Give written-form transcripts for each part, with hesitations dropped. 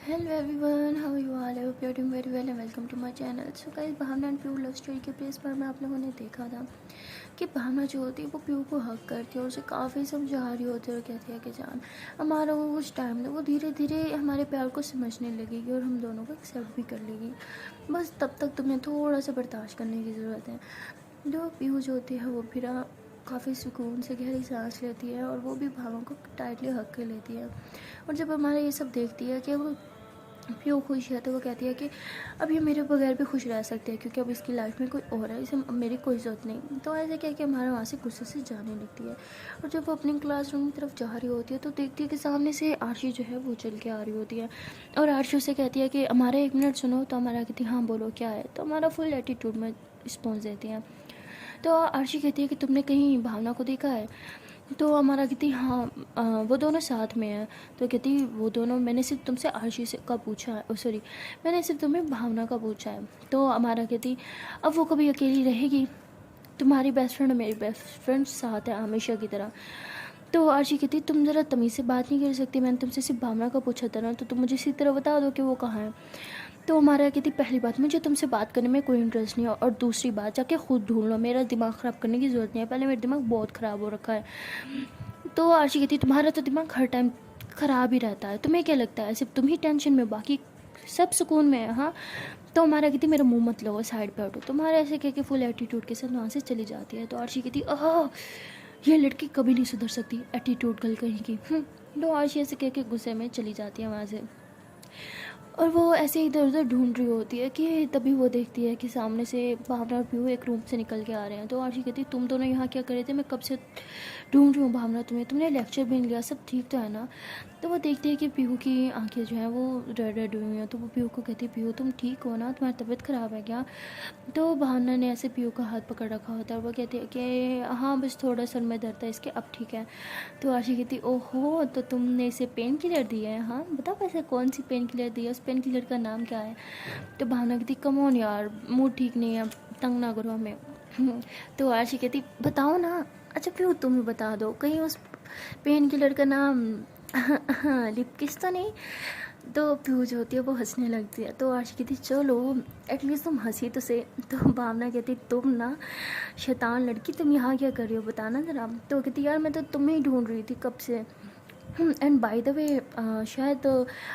Hello everyone, how are you all? I hope you are doing very well and welcome to my channel. So guys, Bhavna and Piyu love story के base पर मैं आप लोगों ने देखा था कि भावना जो होती है वो पीयू को हक करती है और उसे काफ़ी समझा रही होती है और कहती है कि जान हमारा वो कुछ टाइम था, वो धीरे धीरे हमारे प्यार को समझने लगेगी और हम दोनों को एक्सेप्ट भी कर लेगी। बस तब तक तुम्हें थोड़ा सा बर्दाश्त करने की ज़रूरत है। जो पीयू जो होती है वो फिर काफ़ी सुकून से गहरी सांस लेती है और वो भी भावना को टाइटली हक कर लेती है। और जब हमारा ये सब देखती है कि वो पीयू खुश है तो वो कहती है कि अब ये मेरे बगैर भी खुश रह सकते हैं क्योंकि अब इसकी लाइफ में कोई और है, इसे अब मेरी कोई ज़रूरत नहीं। तो ऐसे कह के हमारा वहाँ से गुस्से से जाने लगती है। और जब वो अपनी क्लासरूम की तरफ जा रही होती है तो देखती है कि सामने से आरशी जो है वो चल के आ रही होती है और आरशी उसे कहती है कि हमारा 1 मिनट सुनो। तो हमारा कहती है हाँ बोलो क्या है। तो हमारा फुल एटीट्यूड में रिस्पॉन्स देती हैं। तो आरशी कहती है कि तुमने कहीं भावना को देखा है। तो हमारा कहती हाँ वो दोनों साथ में हैं। तो कहती वो दोनों मैंने सिर्फ तुमसे आरशी से का पूछा है, सॉरी मैंने सिर्फ तुम्हें भावना का पूछा है। तो हमारा कहती अब वो कभी अकेली रहेगी, तुम्हारी बेस्ट फ्रेंड मेरी बेस्ट फ्रेंड साथ है हमेशा की तरह। तो आरशी कहती तुम ज़रा तमीज़ से बात नहीं कर सकती, मैंने तुमसे सिर्फ भावना का पूछा था ना, तो तुम मुझे इसी तरह बता दो कि वो कहाँ है। तो हमारा कहती पहली बात मुझे तुमसे बात करने में कोई इंटरेस्ट नहीं है और दूसरी बात जाके खुद ढूंढ लो, मेरा दिमाग ख़राब करने की ज़रूरत नहीं है, पहले मेरा दिमाग बहुत ख़राब हो रखा है। तो आरशी कहती तुम्हारा तो दिमाग हर टाइम ख़राब ही रहता है, तुम्हें क्या लगता है सिर्फ तुम ही टेंशन में, बाकी सब सुकून में है। हाँ तो हमारा कहती मेरा मुंह मत लो, साइड पे हटो। तुम्हारा ऐसे कह के फुल एटीट्यूड के साथ वहाँ से चली जाती है। तो आरशी कहती ये लड़की कभी नहीं सुधर सकती, एटीट्यूड कल कहीं की। तो आरशी ऐसे कह के गुस्से में चली जाती है वहाँ से। और वो ऐसे इधर उधर ढूंढ रही होती है कि तभी वो देखती है कि सामने से भावना और पीहू एक रूम से निकल के आ रहे हैं। तो आरशी कहती तुम दोनों यहाँ क्या कर रहे थे, मैं कब से ढूंढ रही हूँ भावना तुम्हें, तुमने लेक्चर भी नहीं लिया, सब ठीक तो है ना। तो वो देखती है कि पीहू की आंखें जो हैं वो रेड रेड हुई हैं। तो वो पीहू को कहती है पीहू तुम ठीक हो ना, तुम्हारी तबीयत ख़राब है क्या। तो भावना ने ऐसे पीहू का हाथ पकड़ रखा होता है। वो कहती है कि हाँ बस थोड़ा सर में दर्द है इसके, अब ठीक है। तो आरशी कहती ओहो तो तुमने इसे पेन किलर दिया है, हाँ बताओ वैसे कौन सी पेन किलर दी है, उस पेन किलर का नाम क्या है। तो भावना कहती कम ऑन यार मूड ठीक नहीं है, तंग ना करो हमें। तो आरशी कहती बताओ ना। अच्छा क्यों तुम ही बता दो, कहीं उस पेन किलर का नाम लिप किस तो नहीं। तो पीहू जो होती है वो हंसने लगती है। तो आरशी कहती चलो एटलीस्ट तुम हंसी तो से। तो भावना कहती तुम ना शैतान लड़की, तुम यहाँ क्या कर रही हो बताना ज़रा। तो कहती यार मैं तो तुम्हें ही ढूंढ रही थी कब से। एंड बाय द वे शायद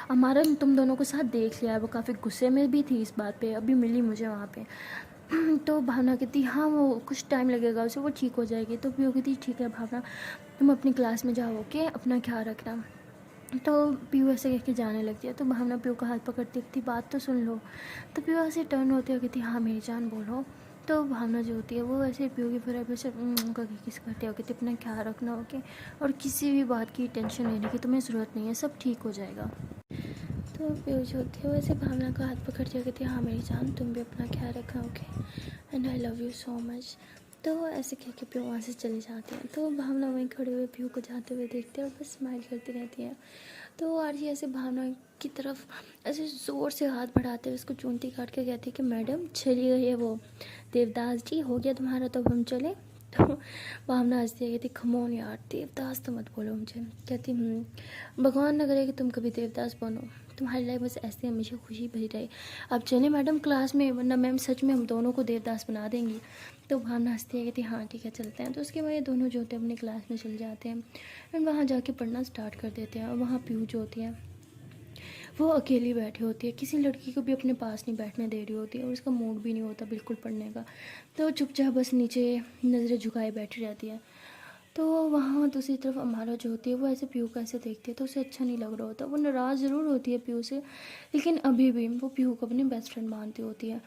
हमारा तुम दोनों को साथ देख लिया है, वो काफ़ी गुस्से में भी थी इस बात पे, अभी मिली मुझे वहाँ पे। तो भावना कहती हाँ वो कुछ टाइम लगेगा उसे, वो ठीक हो जाएगी। तो पीयू कहती ठीक है भावना तुम अपनी क्लास में जाओ, ओके अपना ख्याल रखना। तो पीयू ऐसे कह के जाने लगती है। तो भावना पीयू का हाथ पकड़ती कहती बात तो सुन लो। तो पीयू ऐसे टर्न होती है कहती हाँ मेरी जान बोलो। तो भावना जो होती है वो ऐसे पीयू की फिर से करके किस करती है कहती अपना ख्याल रखना ओके, और किसी भी बात की टेंशन लेने की तुम्हें ज़रूरत नहीं है, सब ठीक हो जाएगा। तो पीयू जो होती है वो ऐसे भावना का हाथ पकड़ के कहती है हाँ मेरी जान तुम भी अपना ख्याल रखना okay and I love you so much. तो ऐसे कह के पीयू वहाँ से चली जाती है। तो भावना वहीं खड़े हुए पीयू को जाते हुए देखती है और बस स्माइल करती रहती है। तो आरजी ऐसे भावना की तरफ ऐसे ज़ोर से हाथ बढ़ाते हुए उसको चूंटी काट के कहती है कि मैडम चली गई है वो, देवदास जी हो गया तुम्हारा तो अब हम चले। तो भावना हंसती है कहती खमोन यार देवदास तो मत बोलो मुझे। कहती भगवान न करे कि तुम कभी देवदास बनो, तुम्हारी लाइफ बस ऐसे हमेशा खुशी भरी रहे। अब चले मैडम क्लास में, वरना मैम सच में हम दोनों को देवदास बना देंगी। तो भावना हंसती है कहती हाँ ठीक है चलते हैं। तो उसके बाद ये दोनों जो होते हैं अपनी क्लास में चले जाते हैं एंड वहाँ जाके पढ़ना स्टार्ट कर देते हैं। और वहाँ पीहू जो होती है वो अकेली बैठी होती है, किसी लड़की को भी अपने पास नहीं बैठने दे रही होती है और उसका मूड भी नहीं होता बिल्कुल पढ़ने का। तो चुपचाप बस नीचे नज़रें झुकाए बैठी रहती है। तो वहाँ दूसरी तरफ अमारा जो होती है वो ऐसे पीहू को ऐसे देखती है तो उसे अच्छा नहीं लग रहा होता, वो नाराज़ ज़रूर होती है पीहू से, लेकिन अभी भी वो पीहू को अपनी बेस्ट फ्रेंड मानती होती है।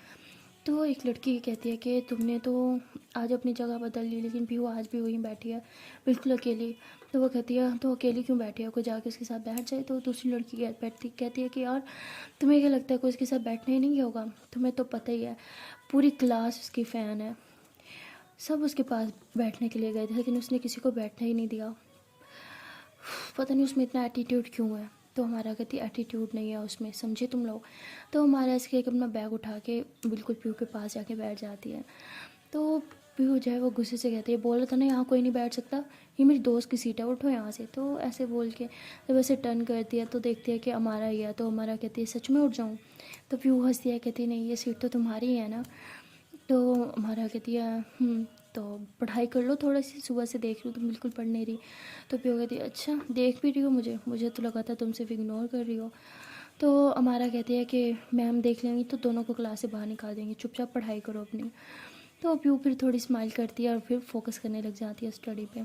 तो एक लड़की कहती है कि तुमने तो आज अपनी जगह बदल ली, लेकिन पीहू आज भी वहीं बैठी है बिल्कुल अकेली। तो वो कहती है तो अकेली क्यों बैठी है, कोई जाके उसके साथ बैठ जाए। तो दूसरी लड़की कहती है कि यार तुम्हें क्या लगता है कोई उसके साथ बैठने ही नहीं होगा, तुम्हें तो पता ही है पूरी क्लास उसकी फ़ैन है, सब उसके पास बैठने के लिए गए थे लेकिन उसने किसी को बैठने ही नहीं दिया, पता नहीं उसमें इतना एटीट्यूड क्यों है। तो हमारा कहती एटीट्यूड नहीं है उसमें, समझे तुम लोग। तो हमारा ऐसे एक अपना बैग उठा के बिल्कुल पीहू के पास जाके बैठ जाती है। तो पीहू जो है वो गुस्से से कहती है, बोला था ना यहाँ कोई नहीं बैठ सकता, ये मेरी दोस्त की सीट है, उठो यहाँ से। तो ऐसे बोल के जब ऐसे टर्न करती है तो देखती है कि हमारा ही है। तो हमारा कहती है सच में उठ जाऊँ? तो पीहू हंसती है, कहती है नहीं ये सीट तो तुम्हारी ही है ना। तो हमारा कहती है तो पढ़ाई कर लो थोड़ा सी, सुबह से देख लूँ तुम बिल्कुल पढ़ नहीं रही। तो पीहू कहती है अच्छा देख भी रही हो मुझे, मुझे तो लगा था तुम सिर्फ इग्नोर कर रही हो। तो हमारा कहती है कि मैम देख लेंगी तो दोनों को क्लास से बाहर निकाल देंगे, चुपचाप पढ़ाई करो अपनी। तो पीहू फिर थोड़ी स्माइल करती है और फिर फोकस करने लग जाती है स्टडी पे।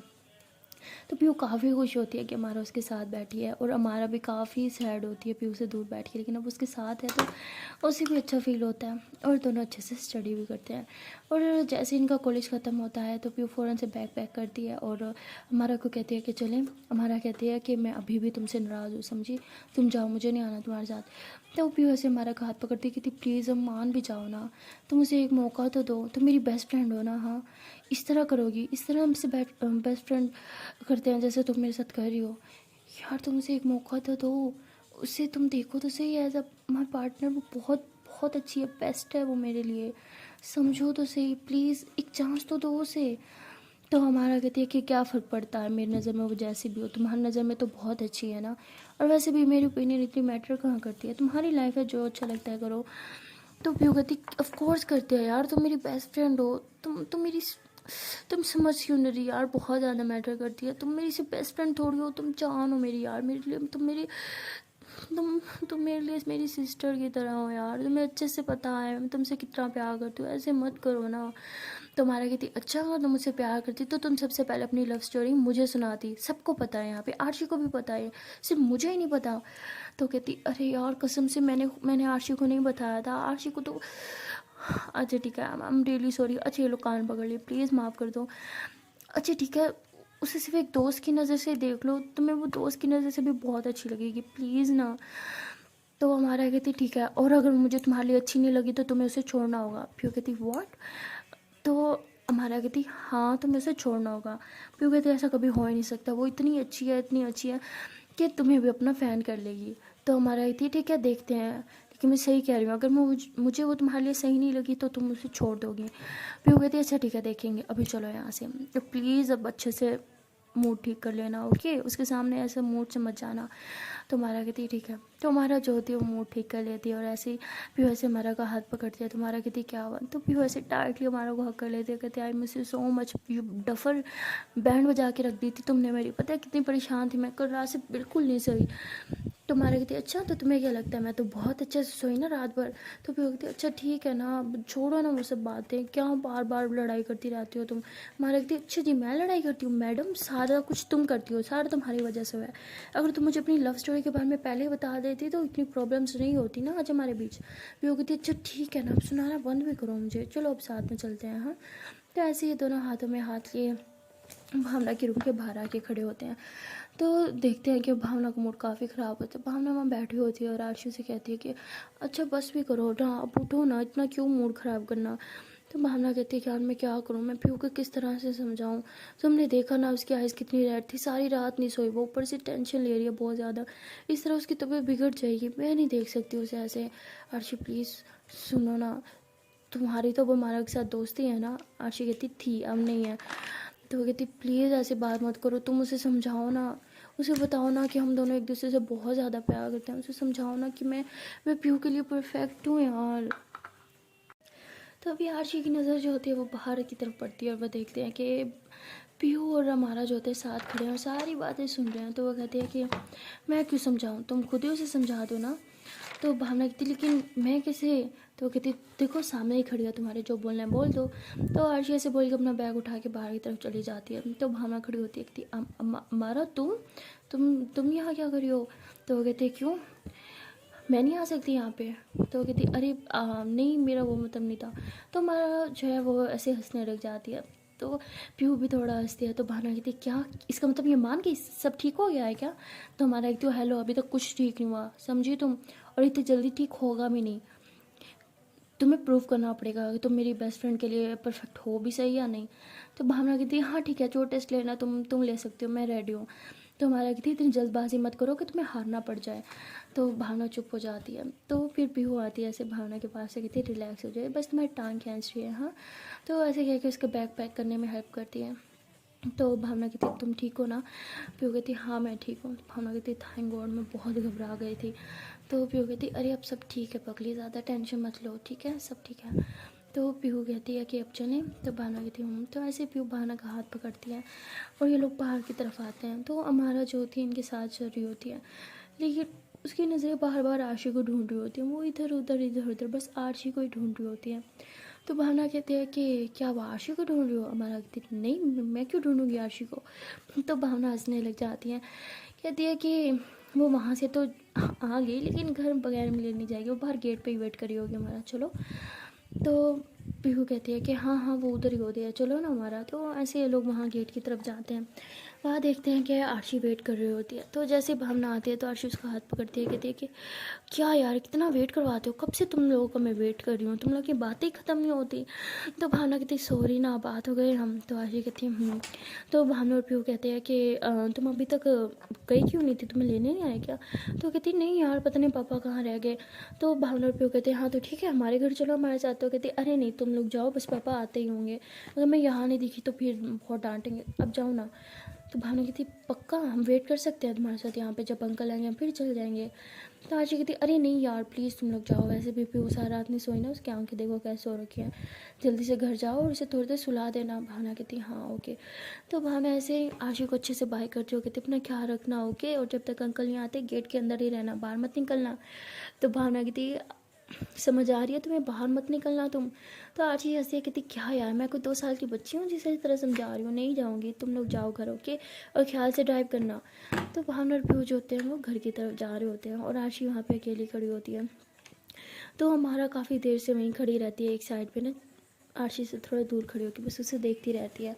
तो पीहू काफ़ी खुश होती है कि अमारा उसके साथ बैठी है, और अमारा भी काफ़ी सैड होती है पीहू से दूर बैठ के, लेकिन अब उसके साथ है तो उसे भी अच्छा फील होता है, और दोनों अच्छे से स्टडी भी करते हैं। और जैसे इनका कॉलेज ख़त्म होता है तो पीहू फ़ौरन से बैग पैक करती है और अमारा को कहती है कि चलें। अमारा कहती है कि मैं अभी भी तुमसे नाराज़ हूँ, समझी, तुम जाओ, मुझे नहीं आना तुम्हारे साथ। तो पीहू ऐसे हमारा का हाथ पकड़ती है, कहती प्लीज़ अब मान भी जाओ ना, तुम मुझे एक मौका तो दो, तुम मेरी बेस्ट फ्रेंड हो ना। हाँ इस तरह करोगी, इस तरह हमसे बेस्ट फ्रेंड करते हैं जैसे तुम मेरे साथ कर रही हो, यार तुम उसे एक मौका तो दो, उसे तुम देखो तो सही, एज अ माई पार्टनर वो बहुत बहुत अच्छी है, बेस्ट है वो मेरे लिए, समझो तो सही प्लीज़, एक चांस तो दो उसे। तो हमारा कहती है कि क्या फ़र्क पड़ता है, मेरी नज़र में वो जैसी भी हो, तुम्हारी नज़र में तो बहुत अच्छी है ना, और वैसे भी मेरी ओपिनियन इतनी मैटर कहाँ करती है, तुम्हारी लाइफ है, जो अच्छा लगता है करो। तो पीहू कहती ऑफ कोर्स करते हैं यार, तुम मेरी बेस्ट फ्रेंड हो, तुम मेरी, तुम समझ क्यों नहीं रही यार, बहुत ज़्यादा मैटर करती है, तुम मेरी से बेस्ट फ्रेंड थोड़ी हो, तुम जान हो मेरी यार, मेरे लिए तुम मेरी, तुम तुम मेरे लिए मेरी सिस्टर की तरह हो यार, तुम्हें अच्छे से पता है मैं तुमसे कितना प्यार करती हूँ, ऐसे मत करो ना। तुम्हारा कहती अच्छा अगर तुम मुझसे प्यार करती तो तुम सबसे पहले अपनी लव स्टोरी मुझे सुनाती, सबको पता है यहाँ पे, आरशी को भी पता है, सिर्फ मुझे ही नहीं पता। तो कहती अरे यार कसम से मैंने आरशी को नहीं बताया था, आरशी को तो, अच्छा ठीक है आई एम रियली सॉरी, अच्छा ये लोग कान पकड़ लिए, प्लीज़ माफ़ कर दो। अच्छा ठीक है, उसे सिर्फ एक दोस्त की नज़र से देख लो, तुम्हें वो दोस्त की नज़र से भी बहुत अच्छी लगेगी, प्लीज़ ना। तो हमारा कहती ठीक है, और अगर मुझे तुम्हारे लिए अच्छी नहीं लगी तो तुम्हें उसे छोड़ना होगा। फिर कहती व्हाट? तो हमारा कहती हाँ तुम्हें उसे छोड़ना होगा। फिर कहती ऐसा कभी हो ही नहीं सकता, वो इतनी अच्छी है, इतनी अच्छी है कि तुम्हें भी अपना फ़ैन कर लेगी। तो हमारा कहती ठीक है देखते हैं, लेकिन मैं सही कह रही हूँ, अगर मुझे वो तुम्हारे लिए सही नहीं लगी तो तुम उसे छोड़ दोगी। फिर वो कहती अच्छा ठीक है देखेंगे, अभी चलो यहाँ से, तो प्लीज़ अब अच्छे से मूड ठीक कर लेना, ओके, उसके सामने ऐसे मूड से मत जाना। तो हमारा कहती ठीक है। तो हमारा जो होती है वो मूड ठीक कर लेती है, और ऐसे ही फिर वैसे हमारा का हाथ पकड़ती है, तो हमारा कहती क्या हुआ, तो फिर वैसे टाइटली हमारा को हक कर लेती है, कहते I miss you so much, you duffer, band बजा के रख दी थी तुमने मेरी, पता है कितनी परेशान थी मैं, कल रात से बिल्कुल नहीं सोई। तो हमारा कहती अच्छा तो तुम्हें क्या लगता है, मैं तो बहुत अच्छे से सोई ना रात भर। तो फिर कहती अच्छा ठीक है ना, अब छोड़ो ना वो सब बातें, क्या बार बार लड़ाई करती रहती हो तुम। हमारा कहती अच्छा जी मैं लड़ाई करती हूँ मैडम, सारा कुछ तुम करती हो, सारा तुम्हारी वजह से हुआ है, अगर तुम मुझे अपनी लव स्टोरी के बारे में पहले ही बता देती तो इतनी प्रॉब्लम्स नहीं होती ना आज हमारे बीच। फिर वो कहती अच्छा ठीक है ना, अब सुनाना बंद भी करो मुझे, चलो अब साथ में चलते हैं। हाँ तो ऐसे ही दोनों हाथों में हाथ लिए भावना के रूम के बाहर आके खड़े होते हैं। तो देखते हैं कि भावना का मूड काफ़ी ख़राब होता है, भावना वहाँ बैठी होती है और आरशू से कहती है कि अच्छा बस भी करो ना, अब उठो ना, इतना क्यों मूड ख़राब करना। तो भावना कहती है कि यार मैं क्या करूँ, मैं पीहू को किस तरह से समझाऊँ, तुमने देखा ना उसकी आइज़ कितनी रेड थी, सारी रात नहीं सोई, वो ऊपर से टेंशन ले रही है बहुत ज़्यादा, इस तरह उसकी तबीयत बिगड़ जाएगी, मैं नहीं देख सकती उसे ऐसे। आरशी प्लीज़ सुनो ना, तुम्हारी तो वो हमारा के साथ दोस्ती है ना। आरशी कहती थी अब नहीं है। तो वो कहती प्लीज़ ऐसे बात मत करो, तुम उसे समझाओ ना, उसे बताओ ना कि हम दोनों एक दूसरे से बहुत ज़्यादा प्यार करते हैं, उसे समझाओ ना कि मैं पीहू के लिए परफेक्ट हूँ यार। तो अभी आरशी की नज़र जो होती है वो बाहर की तरफ पड़ती है, और वह देखते हैं कि पीहू और हमारा जो होता है साथ खड़े हैं और सारी बातें सुन रहे हैं। तो वो कहते हैं कि मैं क्यों समझाऊँ, तुम खुद ही उसे समझा दो ना। तो भावना कहती लेकिन मैं कैसे। तो वो कहती देखो सामने ही खड़ी है तुम्हारे, जो बोलना है बोल दो। तो आरशी ऐसे बोल के अपना बैग उठा के बाहर की तरफ चली जाती है। तो भावना खड़ी होती है, कहती हमारा तुम यहाँ क्या करी हो। तो वो कहते क्यों, मैं नहीं आ सकती यहाँ पे। तो वो कहती अरे नहीं मेरा वो मतलब नहीं था। तो हमारा जो है वो ऐसे हंसने लग जाती है। तो पीहू भी थोड़ा हंसती है। तो भावना कहती क्या इसका मतलब ये मान के सब ठीक हो गया है क्या। तो हमारा एक तो हेलो अभी तक कुछ ठीक नहीं हुआ समझी तुम, और इतनी जल्दी ठीक होगा भी नहीं, तुम्हें प्रूव करना पड़ेगा कि तुम मेरी बेस्ट फ्रेंड के लिए परफेक्ट हो भी सही या नहीं। तो भावना कहती है हाँ ठीक है जो टेस्ट लेना तुम ले सकते हो, मैं रेडी हूँ। तो हमारा कहती इतनी जल्दबाजी मत करो कि तुम्हें हारना पड़ जाए। तो भावना चुप हो जाती है। तो फिर पीहू आती है ऐसे भावना के पास से, कहती रिलैक्स हो जाए, बस तुम्हारी टांग खींच रही है। हाँ, तो ऐसे कह के उसका बैग पैक करने में हेल्प करती है। तो भावना कहती तुम ठीक हो ना? पीहू कहती हाँ मैं ठीक हूँ। भावना कहती थैंक गॉड, मैं बहुत घबरा गई थी। तो पीहू कहती अरे अब सब ठीक है पगली, ज़्यादा टेंशन मत लो, ठीक है सब ठीक है। तो पीहू कहती है कि अब चलें? तो भावना कहती हूँ। तो ऐसे पीहू भावना का हाथ पकड़ती है और ये लोग पहाड़ की तरफ आते हैं। तो अमारा जो होती है इनके साथ चल रही होती है, लेकिन उसकी नज़रें बार बार आरशी को ढूंढ रही होती है। वो इधर उधर बस आरशी को ही ढूंढ रही होती है। तो भावना कहती है कि क्या वो आरशी को ढूंढ रही हो? अमारा कहती है नहीं, मैं क्यों ढूंढूंगी आरशी को। तो भावना हंसने लग जाती है, कहती है कि वो वहाँ से तो आ गई लेकिन घर बगैर मिले नहीं जाएगी, वो बाहर गेट पे ही वेट करी होगी हमारा, चलो। तो पीहू कहती है कि हाँ हाँ वो उधर ही होती है, चलो ना हमारा। तो ऐसे ये लोग वहाँ गेट की तरफ जाते हैं। वहाँ देखते हैं कि आरशी वेट कर रही होती है। तो जैसे भावना आती है तो आरशी उसका हाथ पकड़ती है, कहती है कि क्या यार कितना वेट करवाते हो, कब से तुम लोगों का मैं वेट कर रही हूँ, तुम लोग की बातें ही ख़त्म नहीं होती। तो भावना कहती सॉरी ना, बात हो गए हम। तो आरशी कहती है। तो भावना और पीहू कहते हैं कि तुम अभी तक गई क्यों नहीं थी, तुम्हें लेने नहीं आए क्या? तो कहती नहीं यार पता नहीं पापा कहाँ रह गए। तो भावना और पीहू कहते हैं हाँ तो ठीक है हमारे घर चलो हमारे साथ। तो कहती अरे नहीं तुम लोग जाओ, बस पापा आते ही होंगे, अगर मैं यहाँ नहीं दिखी तो फिर बहुत डांटेंगे, अब जाओ ना। तो भावना कहती पक्का हम वेट कर सकते हैं तुम्हारे साथ यहाँ पे, जब अंकल आएंगे हम फिर चल जाएंगे। तो आरशी कहती अरे नहीं यार प्लीज़ तुम लोग जाओ, वैसे भी पीहू सारा रात नहीं सोई ना, उसकी आंखें देखो कैसे सो रखी हैं, जल्दी से घर जाओ और उसे थोड़ी देर सुला देना। भावना कहती हाँ ओके। तो भावना ऐसे आरशी को अच्छे से बाय करती हो, कहती अपना ख्याल रखना ओके, और जब तक अंकल नहीं आते गेट के अंदर ही रहना, बाहर मत निकलना। तो भावना कहती समझ आ रही है तुम्हें, बाहर मत निकलना तुम। तो आरशी हंसी है, कहती क्या यार मैं कोई 2 साल की बच्ची हूँ जिसे इस तरह समझा रही हूँ, नहीं जाऊँगी, तुम लोग जाओ घर ओके, और ख्याल से ड्राइव करना। तो भावना और पीहू जो होते हैं वो घर की तरफ जा रहे होते हैं और आरशी वहाँ पे अकेली खड़ी होती है। तो हमारा काफ़ी देर से वहीं खड़ी रहती है एक साइड पे ना, आरशी से थोड़ा दूर खड़ी होकर बस उसे देखती रहती है।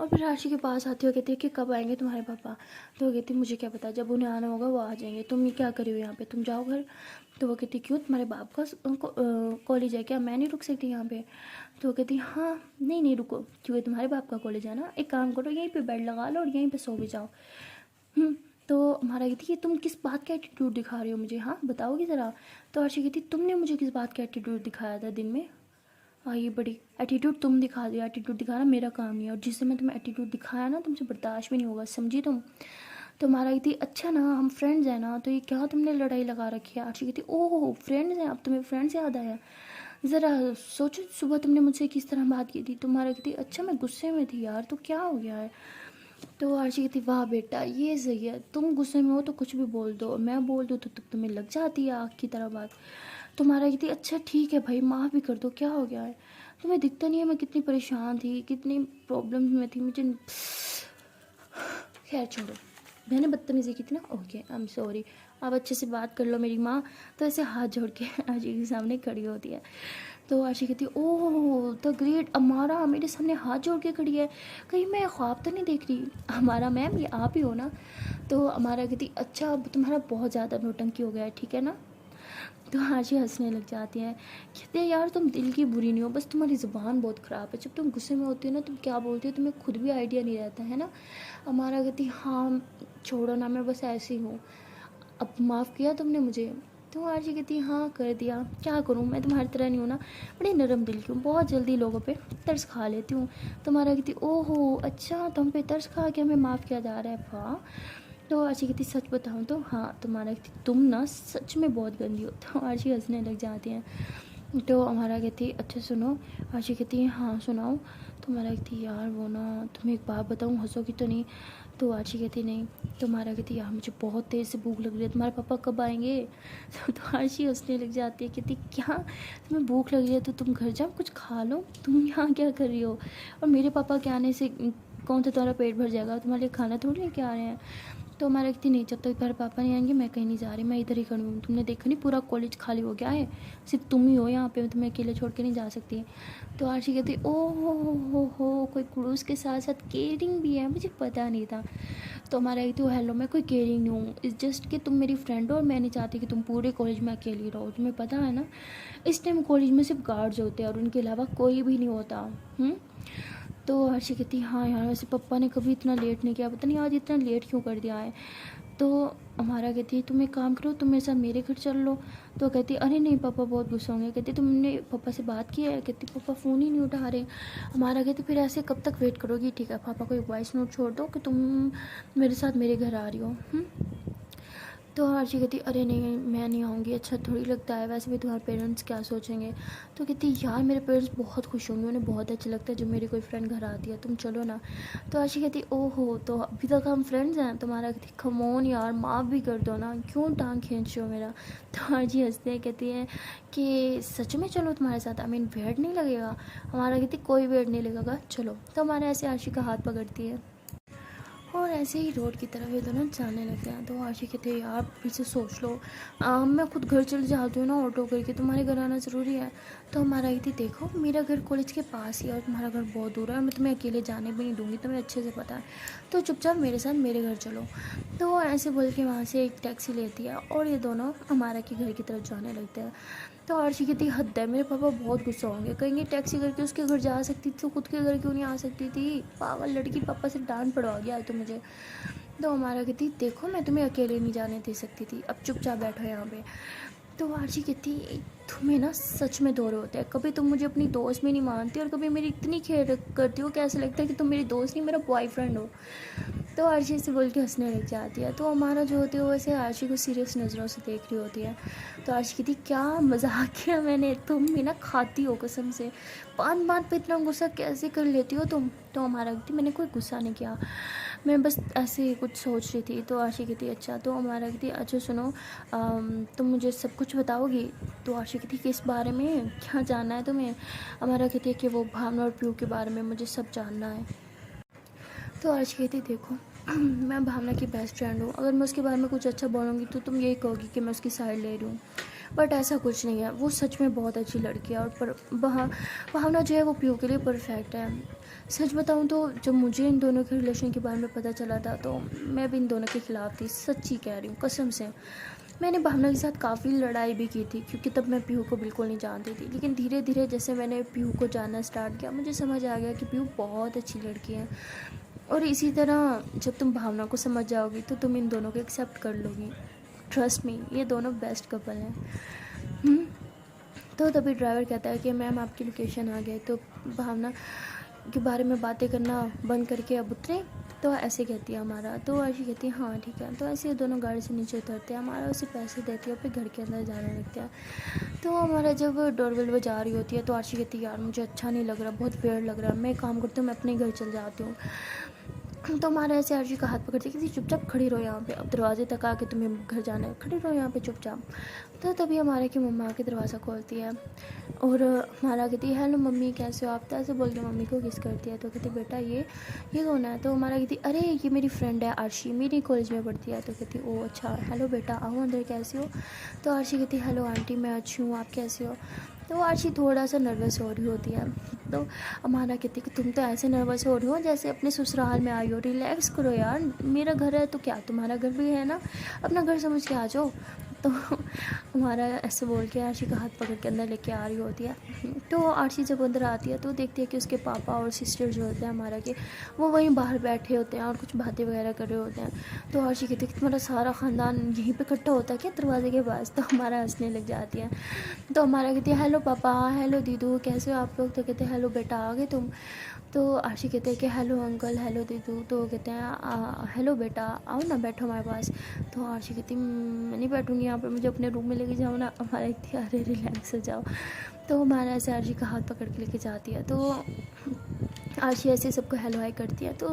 और फिर आरशी के पास आती हो, कहती है कि कब आएंगे तुम्हारे पापा? तो वो कहती मुझे क्या पता, जब उन्हें आना होगा वो आ जाएंगे, तुम ये क्या करी हो यहाँ पे, तुम जाओ घर। तो वो कहती क्यों तुम्हारे बाप का कॉलेज है क्या, मैं नहीं रुक सकती यहाँ पे? तो वो कहती हाँ नहीं नहीं रुको, क्योंकि तुम्हारे बाप का कॉलेज है ना, एक काम करो यहीं पे बेड लगा लो और यहीं पे सो भी जाओ। तो हमारा कहती कि तुम किस बात का एटीट्यूड दिखा रही हो मुझे, हाँ बताओगी ज़रा। तो आरशी कहती तुमने मुझे किस बात का एटीट्यूड दिखाया था दिन में? हाँ ये बड़ी एटीट्यूड तुम दिखा दिया, एटीट्यूड दिखाना मेरा काम नहीं है, और जिससे मैं तुम्हें एटीट्यूड दिखाया ना तुमसे बर्दाश्त भी नहीं होगा, समझी तुम? तो हमारा कहती अच्छा ना हम फ्रेंड्स हैं ना, तो ये क्या तुमने लड़ाई लगा रखी है? आरशी कहती ओह फ्रेंड्स हैं, अब तुम्हें फ्रेंड्स याद आया? ज़रा सोचो सुबह तुमने मुझसे किस तरह बात की थी। तुम्हारा कहती अच्छा मैं गुस्से में थी यार, तो क्या हो गया है? तो आरशी कहती वाह बेटा ये सही है, तुम गुस्से में हो तो कुछ भी बोल दो, मैं बोल दूँ तो तुम्हें लग जाती है आग की तरह बात। तुम्हारा कहती अच्छा ठीक है भाई माफ़ भी कर दो, क्या हो गया है? तुम्हें दिखता नहीं है मैं कितनी परेशान थी, कितनी प्रॉब्लम में थी मुझे। खैर छोड़ो, मैंने बदतमीज़ी की थी ना, ओके आई एम सॉरी, आप अच्छे से बात कर लो मेरी माँ। तो ऐसे हाथ जोड़ के आरशी के सामने खड़ी होती है। तो आरशी कहती है ओह द ग्रेट अमारा मेरे सामने हाथ जोड़ के खड़ी है, कहीं मैं ख्वाब तो नहीं देख रही? हमारा मैम ये आप ही हो ना? तो अमारा कहती अच्छा अब तुम्हारा बहुत ज़्यादा नौटंकी हो गया है, ठीक है ना? तो आरशी हंसने लग जाती है, कहते हैं यार तुम दिल की बुरी नहीं हो, बस तुम्हारी ज़ुबान बहुत ख़राब है, जब तुम गुस्से में होती हो ना तुम क्या बोलती हो तुम्हें खुद भी आइडिया नहीं रहता है ना। हमारा कहती हाँ छोड़ो ना मैं बस ऐसी हूँ, अब माफ़ किया तुमने मुझे? तो आरशी कहती हाँ कर दिया, क्या करूँ मैं तुम्हारी तरह नहीं हूँ ना, बड़ी नरम दिल की हूँ, बहुत जल्दी लोगों पे तरस खा लेती हूँ। तुम्हारा कहती ओहो अच्छा तुम पे तरस खा के हमें माफ़ किया जा रहा है, वाह। तो आरशी कहती सच बताऊँ तो हाँ, तुम्हारा कहती तुम ना सच में बहुत गंदी हो। तो आरशी हंसने लग जाती हैं। तो हमारा कहती अच्छा सुनो। आरशी कहती है हाँ सुनाओ। तो हमारा कहती यार वो ना तुम्हें एक बात बताऊँ, हंसोगी तो नहीं? तो आरशी कहती नहीं। तो हमारा कहती यार मुझे बहुत तेज़ से भूख लग रही है, तुम्हारे पापा कब आएंगे? तो आरशी हंसने लग जाती है, कहती क्या तुम्हें भूख लग रही है तो तुम घर जाओ कुछ खा लो, तुम यहाँ क्या कर रही हो? और मेरे पापा के आने से कौन सा तुम्हारा पेट भर जाएगा, तुम्हारे लिए खाना थोड़ी लेके आ रहे हैं। तो हमारा कहती नहीं जब तक तुम्हारे पापा नहीं आएंगे मैं कहीं नहीं जा रही, मैं इधर ही खड़ी हूँ, तुमने देखा नहीं पूरा कॉलेज खाली हो गया है, सिर्फ तुम ही हो यहाँ पे, तुम्हें अकेले छोड़ के नहीं जा सकती। तो आरशी कहती ओह हो कोई क्रूज़ के साथ साथ केयरिंग भी है, मुझे पता नहीं था। तो हमारा कहती हेलो मैं कोई केयरिंग नहीं हूँ, इस जस्ट कि तुम मेरी फ्रेंड हो और मैं नहीं चाहती कि तुम पूरे कॉलेज में अकेली रहो, तुम्हें पता है ना इस टाइम कॉलेज में सिर्फ गार्ड्स होते हैं और उनके अलावा कोई भी नहीं होता। तो आरशी कहती है हाँ यार, वैसे पापा ने कभी इतना लेट नहीं किया, पता नहीं आज इतना लेट क्यों कर दिया है। तो हमारा कहती है तुम एक काम करो, तुम मेरे साथ मेरे घर चल लो। तो कहती है अरे नहीं पापा बहुत गुस्सा होंगे। कहती तुमने पापा से बात की है? कहती पापा फ़ोन ही नहीं उठा रहे। हमारा कहती फिर ऐसे कब तक वेट करोगी, ठीक है पापा को एक वॉइस नोट छोड़ दो कि तुम मेरे साथ मेरे घर आ रही हो। तो आरशी कहती अरे नहीं मैं नहीं आऊँगी, अच्छा थोड़ी लगता है, वैसे भी तुम्हारे पेरेंट्स क्या सोचेंगे। तो कहती यार मेरे पेरेंट्स बहुत खुश होंगे, उन्हें बहुत अच्छा लगता है जब मेरी कोई फ्रेंड घर आती है, तुम चलो ना। तो आरशी कहती ओहो तो अभी तक हम फ्रेंड्स हैं तुम्हारा। कहती कमोन यार माफ़ भी कर दो ना, क्यों टांग खींच रहे हो मेरा। तो आरशी हंसते हैं, कहती है कि सच में चलो तुम्हारे साथ, आई मीन वेट नहीं लगेगा। हमारा कहती कोई वेट नहीं लगेगा चलो। तो हमारे ऐसे आरशी का हाथ पकड़ती है और ऐसे ही रोड की तरफ ये दोनों जाने लगते हैं। तो आशी कहते हैं यार फिर से सोच लो, मैं खुद घर चले जाती हूँ ना ऑटो करके, तुम्हारे घर आना ज़रूरी है। तो हमारा आई थी देखो मेरा घर कॉलेज के पास ही है और तुम्हारा घर बहुत दूर है और मैं तुम्हें अकेले जाने भी नहीं दूँगी, तुम्हें अच्छे से पता है, तो चुपचाप मेरे साथ मेरे घर चलो। तो ऐसे बोल के वहाँ से एक टैक्सी लेती है और ये दोनों हमारा के घर की तरफ जाने लगते हैं। तो आरशी कहती हद है, मेरे पापा बहुत गुस्सा होंगे, कहेंगे टैक्सी करके उसके घर जा सकती थी तो खुद के घर क्यों नहीं आ सकती थी, पागल लड़की, पापा से डांट पड़वा गया है तो मुझे। तो हमारा कहती देखो मैं तुम्हें अकेले नहीं जाने दे सकती थी, अब चुपचाप बैठो यहाँ पे। तो आरशी कहती तुम्हें ना सच में दौरे होते हैं, कभी तुम मुझे अपनी दोस्त में नहीं मानती और कभी मेरी इतनी खेर करती हो कि ऐसा लगता है कि तुम मेरी दोस्त नहीं मेरा बॉयफ्रेंड हो। तो आरशी से बोल के हंसने लग जाती है। तो हमारा जो होती है वो ऐसे आरशी को सीरियस नज़रों से देख रही होती है। तो आरशी कहती क्या मजाक किया मैंने, तुम भी ना खाती हो कसम से, बात बात पे इतना गुस्सा कैसे कर लेती हो तुम। तो हमारा कहती मैंने कोई गुस्सा नहीं किया, मैं बस ऐसे कुछ सोच रही थी। तो आरशी कहती अच्छा। तो हमारा कहती अच्छा सुनो, तुम मुझे सब कुछ बताओगी। तो आरशी कहती किस बारे में, क्या जानना है तुम्हें। हमारा कहती है कि वो भावना और पीयू के बारे में मुझे सब जानना है। तो आरशी कहती देखो मैं भावना की बेस्ट फ्रेंड हूँ, अगर मैं उसके बारे में कुछ अच्छा बोलूँगी तो तुम यही कहोगी कि मैं उसकी साइड ले रही हूँ, बट ऐसा कुछ नहीं है, वो सच में बहुत अच्छी लड़की है और भावना जो है वो पीयू के लिए परफेक्ट है। सच बताऊँ तो जब मुझे इन दोनों के रिलेशन के बारे में पता चला था तो मैं भी इन दोनों के ख़िलाफ़ थी, सच्ची कह रही हूँ कसम से। मैंने भावना के साथ काफ़ी लड़ाई भी की थी क्योंकि तब मैं पीयू को बिल्कुल नहीं जानती थी, लेकिन धीरे धीरे जैसे मैंने पीयू को जानना स्टार्ट किया मुझे समझ आ गया कि पीयू बहुत अच्छी लड़की है। और इसी तरह जब तुम भावना को समझ जाओगी तो तुम इन दोनों को एक्सेप्ट कर लोगी, ट्रस्ट मी ये दोनों बेस्ट कपल हैं। तो तभी ड्राइवर कहता है कि मैम आपकी लोकेशन आ गई, तो भावना के बारे में बातें करना बंद करके अब उतरे। तो ऐसे कहती है हमारा। तो आरशी कहती है हाँ ठीक है। तो ऐसे ये दोनों गाड़ी से नीचे उतरते हैं, हमारा उसे पैसे देती है और फिर घर के अंदर जाने लगते हैं। तो हमारा जब डोरबेल बजा रही होती है तो आरशी कहती है यार मुझे अच्छा नहीं लग रहा, बहुत वियर्ड लग रहा है, मैं काम करती हूँ मैं अपने घर चल जाती हूँ। तो हमारा ऐसे आरशी का हाथ पकड़ती कि चुपचाप खड़ी रहो यहाँ पे, अब दरवाजे तक आके तुम्हें घर जाना है, खड़ी रहो यहाँ पे चुपचाप। तो तभी हमारे की मम्मा आके दरवाज़ा खोलती है और हमारा कहती है हेलो मम्मी कैसे हो आप, तो ऐसे बोल के मम्मी को किस करती है। तो कहती बेटा ये कौन है। तो हमारा कहती अरे ये मेरी फ्रेंड है आरशी, मेरी कॉलेज में पढ़ती है। तो कहती ओ अच्छा हेलो बेटा आओ अंदर, कैसे हो। तो आरशी कहती हेलो आंटी मैं अच्छी हूँ, आप कैसे हो। तो आरशी थोड़ा सा नर्वस हो रही होती है। तो हमारा कहती कि तुम तो ऐसे नर्वस हो रही हो जैसे अपने ससुराल में आई हो, रिलैक्स करो यार, मेरा घर है तो क्या तुम्हारा घर भी है ना, अपना घर समझ के आ जाओ। तो हमारा ऐसे बोल के आरशी का हाथ पकड़ के अंदर लेके आ रही होती है। तो आरशी जब अंदर आती है तो देखती है कि उसके पापा और सिस्टर जो होते हैं हमारा के, वो वहीं बाहर बैठे होते हैं और कुछ बातें वगैरह कर रहे होते हैं। तो आरशी कहती है कि तुम्हारा सारा ख़ानदान यहीं पे इकट्ठा होता है क्या दरवाजे के पास। तो हमारा हंसने लग जाती है। तो हमारा कहती है हेलो पापा, हेलो दीदू कैसे हो आप लोग। तो कहते हैं हेलो बेटा आ गए तुम। तो आरशी कहते हैं कि हेलो अंकल, हेलो दीदू। तो कहते हैं हेलो बेटा आओ ना बैठो हमारे पास। तो आरशी कहती मैं नहीं बैठूँगी यहाँ पर, मुझे अपने रूम में लेके जाओ ना। हमारा कहती है अरे रिलैक्स हो जाओ। तो हमारा ऐसे आरशी का हाथ पकड़ के लेके जाती है। तो आरशी ऐसे सबको हेलो हाई करती है। तो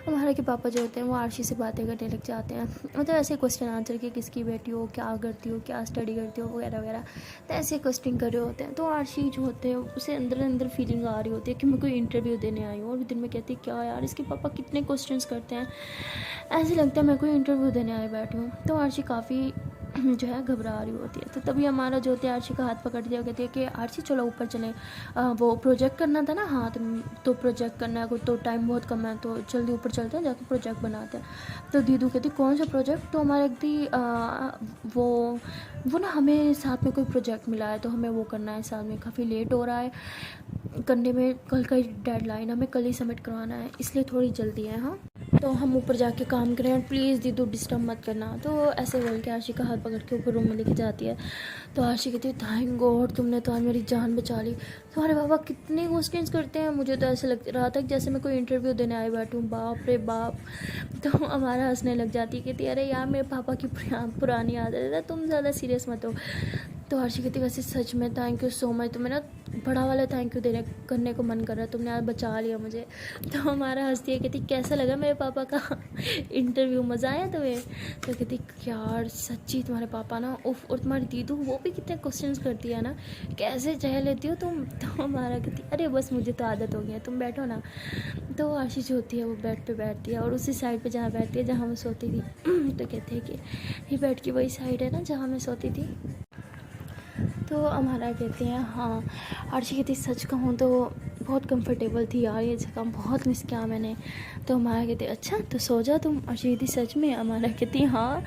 हमारे के पापा जो होते हैं वो आरशी से बातें करने लग जाते हैं, मतलब ऐसे क्वेश्चन आंसर कि किसकी बेटी हो, क्या करती हो, क्या स्टडी करती हो वगैरह वगैरह, तो ऐसे क्वेश्चन कर रहे होते हैं। तो आरशी जो होते हैं उसे अंदर अंदर फीलिंग आ रही होती है कि मैं कोई इंटरव्यू देने आई हूँ, और दिन में कहती है क्या यार इसके पापा कितने क्वेश्चन करते हैं, ऐसे लगता है मैं कोई इंटरव्यू देने आई बैठी हूँ। तो आरशी काफ़ी जो है घबरा रही होती है। तो तभी हमारा जो होता है आरशी का हाथ पकड़ दिया, कहती है कि आरशी चलो ऊपर चलें, वो प्रोजेक्ट करना था ना, हाँ तो प्रोजेक्ट करना है, तो टाइम बहुत कम है, तो जल्दी ऊपर चलते हैं, जाकर प्रोजेक्ट बनाते हैं। तो दीदू कहती कौन सा प्रोजेक्ट, तो हमारे कहती वो ना हमें साथ में कोई प्रोजेक्ट मिला है, तो हमें वो करना है, साथ में काफ़ी लेट हो रहा है करने में, कल का डेडलाइन हमें कल ही सबमिट करवाना है, इसलिए थोड़ी जल्दी है। हाँ तो हम ऊपर जाके काम करें और प्लीज़ दीदू डिस्टर्ब मत करना। तो ऐसे बोल के आरशी का हाथ पकड़ के ऊपर रूम में लेके जाती है। तो आरशी कहती है थैंक गॉड तुमने तो आज मेरी जान बचा ली। तुम्हारे पापा कितने क्वेश्चंस करते हैं, मुझे तो ऐसे लग रहा था कि जैसे मैं कोई इंटरव्यू देने आई बैठी हूँ, बाप रे बाप। तो हमारा हंसने लग जाती है, कहती है अरे यार मेरे पापा की पुरानी आदत है, तुम ज़्यादा सीरियस मत हो। तो आरशी कहती वैसे सच में थैंक यू सो मच, तुम्हें ना बड़ा वाला थैंक यू करने को मन कर रहा है, तुमने आज बचा लिया मुझे। तो हमारा हंसती है, कहती कैसा लगा मेरे पापा का इंटरव्यू, मज़ा आया तुम्हें। तो कहती यार सच्ची तुम्हारे पापा ना उफ, और तुम्हारी दीदू वो भी कितने क्वेश्चंस करती है ना, कैसे चह लेती हो तुम। तो हमारा कहती अरे बस मुझे तो आदत हो गई है, तुम बैठो ना। तो आरशी जो होती है वो बेड पे बैठती है और उसी साइड पे जहाँ बैठती है जहाँ मैं सोती थी। तो कहते हैं कि ये बेड की वही साइड है ना जहाँ मैं सोती थी। तो हमारा कहते हैं हाँ। आरशी कहती सच कहूँ तो बहुत कंफर्टेबल थी यार, ये जगह बहुत मिस किया मैंने। तो हमारा कहते अच्छा तो सो जा तुम। आरशी कहती सच में। हमारा कहती हाँ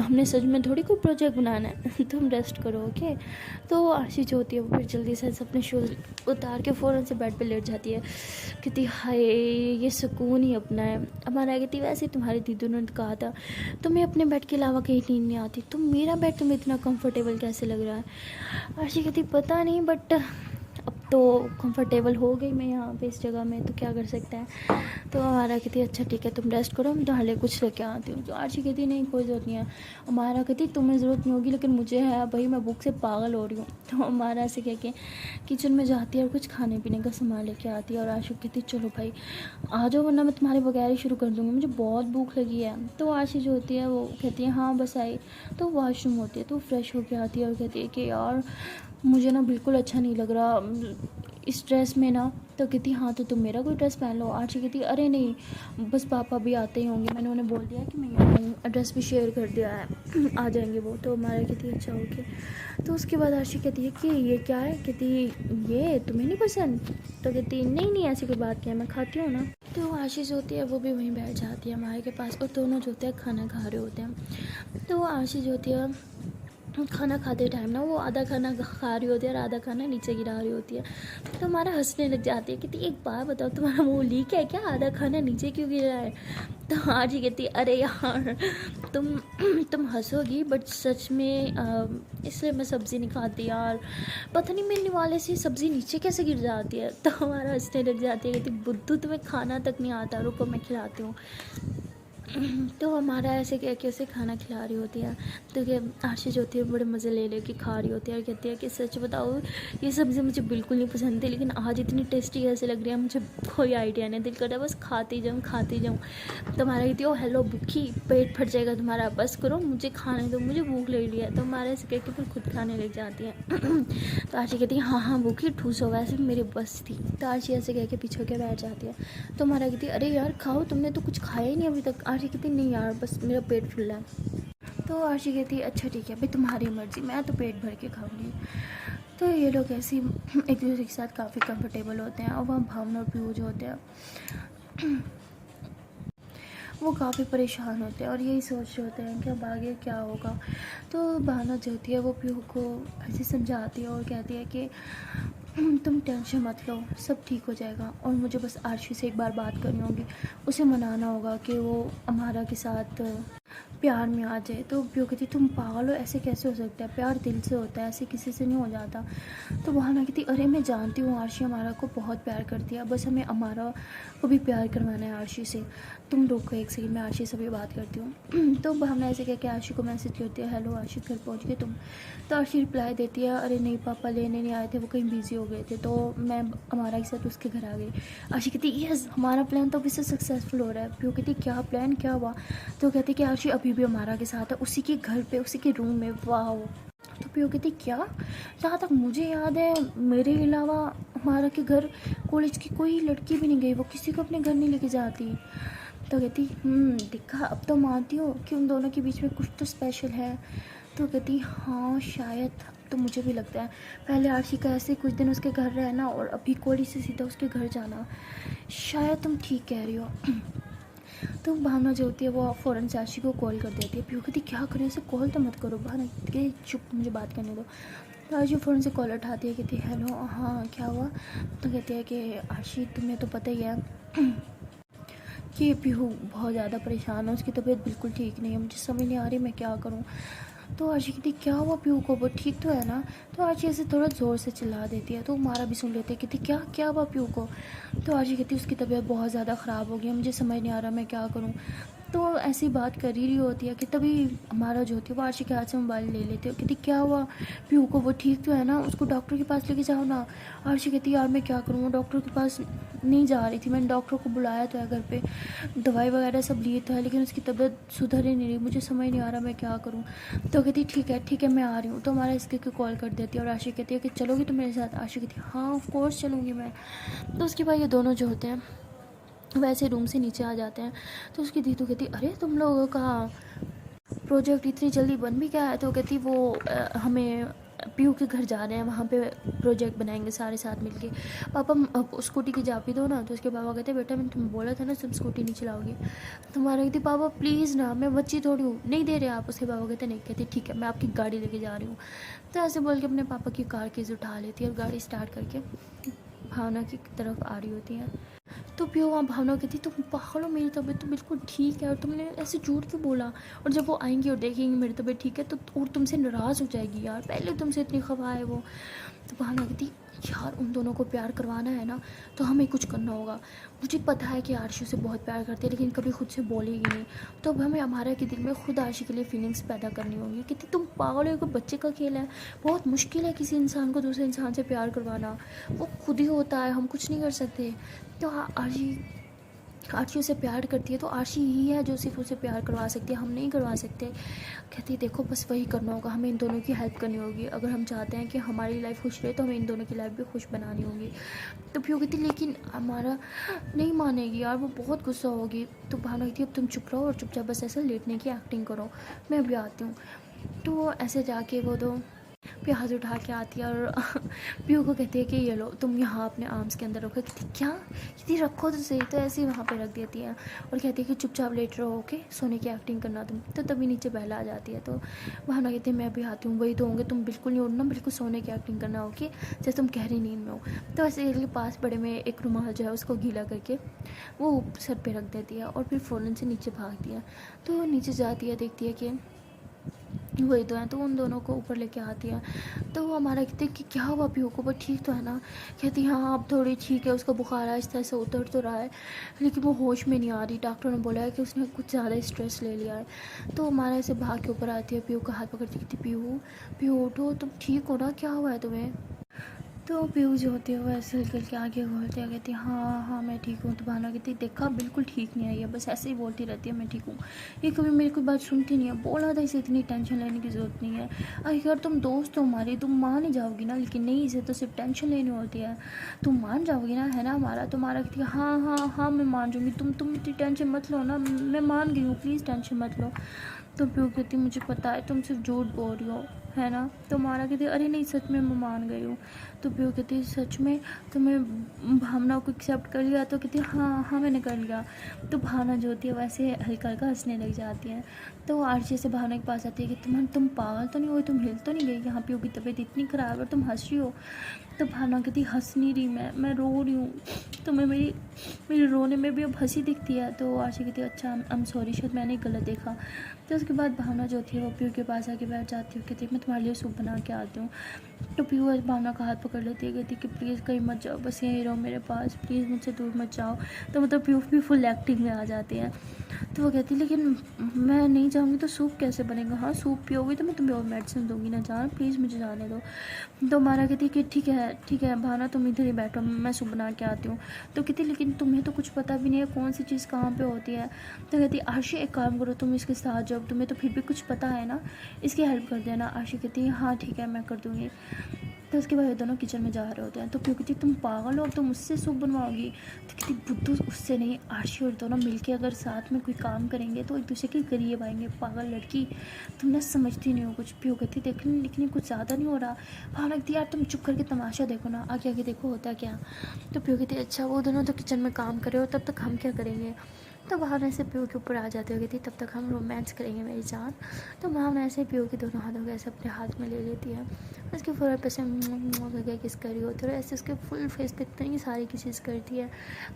हमने सच में थोड़ी कोई प्रोजेक्ट बनाना है, तुम रेस्ट करो ओके। तो आरशी जो होती है वो फिर जल्दी से अपने शूज़ उतार के फ़ौरन से बेड पे लेट जाती है। कहती हाय ये सुकून ही अपना है। हमारा कहती वैसे तुम्हारी दीदी ने कहा था तुम्हें अपने बेड के अलावा कहीं नींद नहीं आती, तुम मेरा बेड तुम्हें इतना कंफर्टेबल कैसे लग रहा है। आरशी कहती पता नहीं बट अब तो कंफर्टेबल हो गई मैं यहाँ पे इस जगह में, तो क्या कर सकते हैं। तो हमारा कहती अच्छा ठीक है तुम रेस्ट करो, मैं तुम्हारे लिए कुछ लेके आती हूँ। तो आरशी कहती नहीं कोई ज़रूरत नहीं है। हमारा कहती तुम्हें ज़रूरत नहीं होगी लेकिन मुझे है भाई, मैं भूख से पागल हो रही हूँ। तो हमारा ऐसे कह के किचन में जाती है और कुछ खाने पीने का सामान लेके आती है। और आरशी कहती चलो भाई आ जाओ वरना मैं तुम्हारे बगैर ही शुरू कर दूँगी, मुझे बहुत भूख लगी है। तो आरशी जो होती है वो कहती है हाँ बस आई। तो वॉशरूम होती है तो फ्रेश होके आती है और कहती है कि यार मुझे ना बिल्कुल अच्छा नहीं लग रहा इस ड्रेस में ना। तो कहती हाँ तो तुम मेरा कोई ड्रेस पहन लो। आरशी कहती अरे नहीं बस पापा भी आते ही होंगे, मैंने उन्हें बोल दिया कि मैं यहाँ हूँ, एड्रेस भी शेयर कर दिया है आ जाएंगे वो। तो हमारा कहती अच्छा ओके। तो उसके बाद आरशी कहती है कि ये क्या है, कहती ये तुम्हें नहीं पसंद। तो कहती नहीं नहीं ऐसी कोई बात क्या है, मैं खाती हूँ ना। तो आरशी जो होती है वो भी वहीं बैठ जाती है हमारे के पास और दोनों जो होते हैं खाना खा रहे होते हैं। तो आरशी जो होती है खाना खाते टाइम ना वो आधा खाना खा रही होती है और आधा खाना नीचे गिरा रही होती है। तो हमारा हंसने लग जाती है, कहती एक बात बताओ तुम्हारा मुँह लीक है क्या, आधा खाना नीचे क्यों गिरा है। तो आज ही कहती अरे यार तुम हंसोगी बट सच में इसलिए मैं सब्ज़ी नहीं खाती यार, पता नहीं मिलने वाले से सब्ज़ी नीचे कैसे गिर जाती है। तो हमारा हंसने लग जाती है, कहती बुद्धू तुम्हें खाना तक नहीं आता, रुको मैं खिलाती हूँ। तो हमारा ऐसे कह के उसे खाना खिला रही होती है। तो क्या आरशी जो होती है बड़े मज़े ले ले के खा रही होती है और कहती है कि सच बताओ ये सब्ज़ी मुझे बिल्कुल नहीं पसंद थी लेकिन आज इतनी टेस्टी कैसे लग रही है मुझे कोई आइडिया नहीं, दिल कर रहा है बस खाती जाऊँ खाती जाऊँ। तो हमारा कहती है ओ हेलो भूखी, पेट फट जाएगा तुम्हारा, बस करो मुझे खाने दो, मुझे भूख लग रही है। तो हमारे ऐसे कह के फिर खुद खाने लग जाती है। तो आरशी कहती है हाँ भूखी ठूस हो, वैसे भी मेरी बस थी। तो आरशी ऐसे कह के पीछे होकर बैठ जाती है। तो हमारा कहती है अरे यार खाओ, तुमने तो कुछ खाया ही नहीं अभी तक। आरशी कहती नहीं यार बस मेरा पेट फुल है। तो आरशी कहती है अच्छा ठीक है भाई तुम्हारी मर्ज़ी, मैं तो पेट भर के खाऊंगी। तो ये लोग ऐसे एक दूसरे के साथ काफ़ी कंफर्टेबल होते हैं और वहाँ भावना और पीयू जो होते हैं वो काफ़ी परेशान होते हैं और यही सोच रहे होते हैं कि अब आगे क्या होगा। तो भावना जो होती है वो पीयू को ऐसे समझाती है और कहती है कि तुम टेंशन मत लो, सब ठीक हो जाएगा और मुझे बस आरशी से एक बार बात करनी होगी, उसे मनाना होगा कि वो अमारा के साथ प्यार में आ जाए। तो पीयू कहती तुम पागल हो, ऐसे कैसे हो सकता है, प्यार दिल से होता है, ऐसे किसी से नहीं हो जाता। तो भावना कहती अरे मैं जानती हूँ आरशी अमारा को बहुत प्यार करती है, बस हमें अमारा को भी प्यार करवाना है आरशी से, तुम रुको एक सेकंड मैं आरशी से भी बात करती हूँ। तो भावना ऐसे कह के आरशी को मैसेज करती है हेलो आरशी घर पहुँच गए तुम। तो आरशी रिप्लाई देती है अरे नहीं पापा लेने नहीं आए थे, वो कहीं बिजी हो गए थे तो मैं अमारा के साथ उसके घर आ गई। आरशी कहती यस हमारा प्लान तो अभी से सक्सेसफुल हो रहा है। पीयू कहती क्या प्लान क्या हुआ। तो कहती कि आरशी अभी भी अमारा के साथ है, उसी के घर पे उसी के रूम में। वाह। तो पीयू कहती क्या, जहाँ तक मुझे याद है मेरे अलावा हमारा के घर कॉलेज की कोई लड़की भी नहीं गई, वो किसी को अपने घर नहीं लेके जाती। तो कहती दिखा अब तो मानती हो कि उन दोनों के बीच में कुछ तो स्पेशल है। तो कहती हाँ शायद, तो मुझे भी लगता है पहले आरशी का ऐसे कुछ दिन उसके घर रहना और अभी कोड़ी से सीधा उसके घर जाना, शायद तुम ठीक कह रही हो। तो भावना जो होती है वो फ़ौरन से आरशी को कॉल कर देती है। पीयू कहती क्या करें, उसे कॉल तो मत करो, भावना के चुप, मुझे बात करने दो। तो आरशी फ़ौरन से कॉल उठाती है, कहती हेलो हाँ क्या हुआ। तो कहती है कि आरशी तुम्हें तो पता ही है कि पीहू बहुत ज़्यादा परेशान है, उसकी तबीयत बिल्कुल ठीक नहीं है, मुझे समझ नहीं आ रही मैं क्या करूँ। तो आरशी कहती क्या हुआ पीहू को, वो ठीक तो है ना। तो आरशी ऐसे थोड़ा ज़ोर से चिल्ला देती है, तो मारा भी सुन लेते हैं। कहती क्या क्या हुआ पीहू को। तो आरशी कहती उसकी तबीयत बहुत ज़्यादा ख़राब हो गई है, मुझे समझ नहीं आ रहा मैं क्या करूँ। तो ऐसी बात कर ही रही होती है कि तभी हमारा जो होती है वो आरशी के हाथ से मोबाइल ले लेती है। कहती क्या हुआ पीहू को, वो ठीक तो है ना, उसको डॉक्टर के पास लेके जाओ ना। आरशी कहती यार मैं क्या करूँ, डॉक्टर के पास नहीं जा रही थी, मैंने डॉक्टर को बुलाया तो है घर पे, दवाई वगैरह सब लिए तो है, लेकिन उसकी तबीयत सुधर ही नहीं रही, मुझे समझ नहीं आ रहा मैं क्या करूँ। तो कहती ठीक है मैं आ रही हूँ। तो हमारा इसके कॉल कर देती है और आरशी कहती है कि चलोगी तुम मेरे साथ। आरशी कहती है हाँ ऑफ कोर्स चलूँगी मैं। तो उसके बाद ये दोनों जो होते हैं वैसे रूम से नीचे आ जाते हैं। तो उसकी दीदू कहती अरे तुम लोगों का प्रोजेक्ट इतनी जल्दी बन भी गया है। तो कहती वो हमें पीयू के घर जा रहे हैं, वहाँ पे प्रोजेक्ट बनाएंगे सारे साथ मिलके। पापा अब स्कूटी की चाबी दो ना। तो उसके पापा कहते बेटा मैंने तुम्हें बोला था ना तुम स्कूटी नहीं चलाओगी। तुम्हारा कहती पापा प्लीज़ ना, मैं बच्ची थोड़ी हूँ, नहीं दे रहे आप। उसके पापा कहते नहीं, कहते ठीक है मैं आपकी गाड़ी लेके जा रही हूँ। तो ऐसे बोल के अपने पापा की कार कीज़ उठा लेती है और गाड़ी स्टार्ट करके भावना की तरफ आ रही होती है। तो पीयू वहाँ भावना कहती तुम पागल हो, मेरी तबीयत तो बिल्कुल ठीक है और तुमने ऐसे झूठ क्यों बोला। और जब वो आएंगी और देखेंगी मेरी तबीयत ठीक है तो और तुमसे नाराज़ हो जाएगी, यार पहले तुमसे इतनी खफा है वो। तो भावना कहती यार उन दोनों को प्यार करवाना है ना तो हमें कुछ करना होगा। मुझे पता है कि आरशू से बहुत प्यार करती है लेकिन कभी खुद से बोलेगी नहीं, तो अब हमें हमारा के दिल में खुद आरशी के लिए फीलिंग्स पैदा करनी होगी। कहती तुम पागल हो, कोई बच्चे का खेल है, बहुत मुश्किल है किसी इंसान को दूसरे इंसान से प्यार करवाना, वो खुद ही होता है, हम कुछ नहीं कर सकते। तो आरशी आरशी उसे प्यार करती है तो आरशी ही है जो सिर्फ उसे प्यार करवा सकती है, हम नहीं करवा सकते। कहती है देखो बस वही करना होगा, हमें इन दोनों की हेल्प करनी होगी, अगर हम चाहते हैं कि हमारी लाइफ खुश रहे तो हमें इन दोनों की लाइफ भी खुश बनानी होगी। तो पीयू कहती लेकिन हमारा नहीं मानेगी यार, वो बहुत गुस्सा होगी। तो भावना कहती अब तुम चुप रहो और चुपचाप बस ऐसे लेटने की एक्टिंग करो, मैं अभी आती हूँ। तो ऐसे जाके वो दो प्याज उठा के आती है और पीयू को कहती है कि ये लो तुम यहाँ अपने आर्म्स के अंदर रखो। कहती क्या, कहती रखो तो सही। तो ऐसे ही वहाँ पे रख देती है और कहती है कि चुपचाप लेट रहो, ओके सोने की एक्टिंग करना तुम। तो तभी नीचे बहला आ जाती है। तो भावना कहती है मैं भी आती हूँ, वही तो होंगे, तुम बिल्कुल नहीं उड़ना, बिल्कुल सोने की एक्टिंग करना, ओके जैसे तुम गहरी नींद में हो। तो ऐसे के पास बड़े में एक रुमाल जो है उसको गीला करके वो सर पर रख देती है और फिर फ़ौरन से नीचे भागती है। तो नीचे जाती है, देखती है कि वही तो है, तो उन दोनों को ऊपर लेके आती है। तो वो हमारा कहते कि क्या हुआ पीहू को, वो ठीक तो है ना। कहती हाँ अब थोड़ी ठीक है, उसका बुखार आहिस्ता से उतर तो रहा है लेकिन वो होश में नहीं आ रही, डॉक्टर ने बोला है कि उसने कुछ ज़्यादा स्ट्रेस ले लिया है। तो हमारा ऐसे भाग के ऊपर आती है, पीहू का हाथ पकड़ती, कहती पीहू पीहू उठो, तुम ठीक हो ना, क्या हुआ है तुम्हें। तो पीहू जो होती है वो ऐसे हल्के हल्के आगे घूरती है, कहती हाँ हाँ मैं ठीक हूँ। तो भावना कहती देखा बिल्कुल ठीक नहीं आई है, बस ऐसे ही बोलती रहती है मैं ठीक हूँ, ये कभी मेरी कोई बात सुनती नहीं है, बोला था इसे इतनी टेंशन लेने की ज़रूरत नहीं है। अगर तुम दोस्त हो हमारी तुम मान ही जाओगी ना, लेकिन नहीं इसे तो सिर्फ टेंशन लेनी होती है, तुम मान जाओगी ना, है ना हमारा। तुम्हारा कहती है हाँ हाँ हाँ मैं मान जाऊँगी, तुम इतनी टेंशन मत लो ना, मैं मान गई हूँ, प्लीज़ टेंशन मत लो। तो पीहू कहती मुझे पता है तुम सिर्फ झूठ बोल रही हो, है ना। तो मारा कहती अरे नहीं सच में मैं मान गई हूँ। तो पीहू कहती सच में तुम्हें भावना को एक्सेप्ट कर लिया। तो कहती हाँ हाँ मैंने कर लिया। तो भावना जो होती है वैसे हल्का हल्का हंसने लग जाती है। तो आरशी से भावना के पास आती है कि तुम पागल तो नहीं हो, तुम हिल तो नहीं गई, यहाँ पीहू की तबीयत इतनी ख़राब है और तुम हंस रही हो। तो भावना कहती हंस नहीं रही मैं रो रही हूँ, तुम्हें मेरी रोने में भी अब हंसी दिखती है। तो आरशी कहती अच्छा आई एम सॉरी, शायद मैंने गलत देखा। तो उसके बाद भावना जो होती है वो पीहू के पास आके बैठ जाती है, कहती मैं तुम्हारे लिए सूप बना के आती हूँ। तो पीहू भावना का हाथ पकड़ लेती है, कहती कि प्लीज़ कहीं मत जाओ, बस यहीं रहो मेरे पास, प्लीज़ मुझसे दूर मत जाओ। तो मतलब पीहू भी फुल एक्टिंग में आ जाती है। तो वो कहती लेकिन मैं नहीं जाऊँगी तो सूप कैसे बनेगा, हाँ सूप पियोगी तो मैं तुम्हें और मेडिसिन दूँगी ना, जान प्लीज़ मुझे जाने दो। तो मारा कहती कि ठीक है भावना तुम इधर ही बैठो, मैं सूप बना के आती हूँ। तो कहती लेकिन तुम्हें तो कुछ पता भी नहीं है कौन सी चीज़ कहाँ पे होती है। तो कहती आरशी एक काम करो तुम इसके साथ जाओ, तुम्हें तो फिर भी कुछ पता है ना, इसकी हेल्प कर देना। आरशी कहती है हाँ ठीक है मैं कर दूँगी। तो उसके बाद दोनों किचन में जा रहे होते हैं। तो क्यों कहती तुम पागल हो, तुम मुझसे सूप बनवाओगी? तो कहती बुद्धू, उससे नहीं, आरशी और दोनों मिलके अगर साथ में कोई काम करेंगे तो एक दूसरे के करीब आएंगे। पागल लड़की, तुम ना समझती नहीं हो कुछ। प्यो कहती देख लेकिन कुछ ज़्यादा नहीं हो रहा। भावना कहती यार तुम चुप करके तमाशा देखो ना, आगे आगे देखो होता क्या। तो प्यो कहती अच्छा वो दोनों तो किचन में काम कर रहे हो, तब तक हम क्या करेंगे? तो भावना ऐसे प्यो के ऊपर आ जाती होगी थी, तब तक हम रोमांस करेंगे मेरी जान। तो भावना ऐसे प्यो के दोनों हाथों को ऐसे अपने हाथ में ले लेती है, उसके फोर पे से करके किस करी होती है और ऐसे उसके फुल फेस पे इतनी सारी किसेस करती है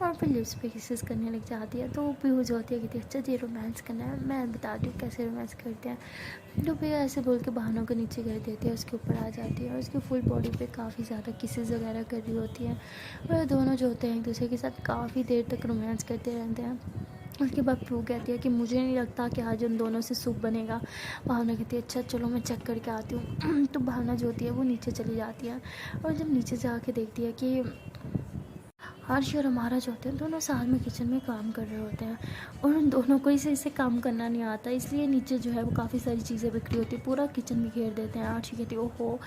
और फिर लिप्स पे किसेस करने लग जाती है। तो प्यो जो होती है कहती है अच्छा जी रोमांस करना है, मैं बताती हूँ कैसे रोमांस करते हैं। तो प्यो ऐसे बोल के भावना को नीचे कर देती है, उसके ऊपर आ जाती है और उसकी फुल बॉडी पे काफ़ी ज़्यादा किसेस वगैरह कर रही होती है और दोनों जो होते हैं एक दूसरे के साथ काफ़ी देर तक रोमांस करते रहते हैं। उसके बाद प्रू कहती है कि मुझे नहीं लगता कि आज उन दोनों से सूप बनेगा। भावना कहती है अच्छा चलो मैं चेक करके आती हूँ। तो भावना जो होती है वो नीचे चली जाती है और जब नीचे जाके देखती है कि हर्ष और हमारा जो होते हैं दोनों साथ में किचन में काम कर रहे होते हैं और उन दोनों को इसे काम करना नहीं आता, इसलिए नीचे जो है वो काफ़ी सारी चीज़ें बिखरी होती है, पूरा किचन बिखेर देते हैं। आरशी कहती है ओहो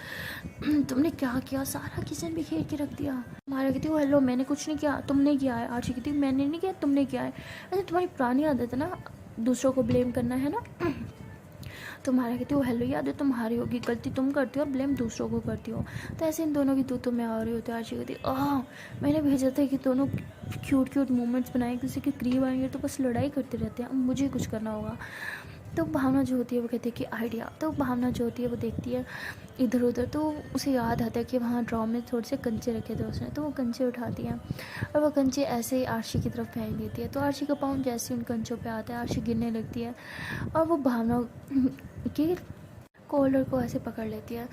तुमने क्या किया, सारा किचन बिखेर के रख दिया। हमारा कहती है हेलो मैंने कुछ नहीं किया, तुमने किया है। आरशी कहती है मैंने नहीं किया, तुमने किया है। अच्छा तुम्हारी पुरानी आदत है ना दूसरों को ब्लेम करना, है ना। तुम्हारा कहती हो हेलो याद है तुम्हारी होगी, गलती तुम करती हो और ब्लेम दूसरों को करती हो। तो ऐसे इन दोनों की तू में आ रही होती है। आरशी कहती मैंने भेजा था कि दोनों क्यूट क्यूट मोमेंट्स बनाए, किसी के करीब आएंगे तो बस लड़ाई करते रहते हैं, अब मुझे कुछ करना होगा। तो भावना जो होती है वो कहती है कि आइडिया। तो भावना जो होती है वो देखती है इधर उधर, तो उसे याद आता है कि वहाँ ड्रॉ में थोड़े से कंचे रखे थे उसने, तो वो कंचे उठाती है और वो कंचे ऐसे ही आरशी की तरफ फेंक देती है। तो आरशी का पाँव जैसे उन कंचों पे आता है आरशी गिरने लगती है और वो भावना के कॉलर को ऐसे पकड़ लेती है।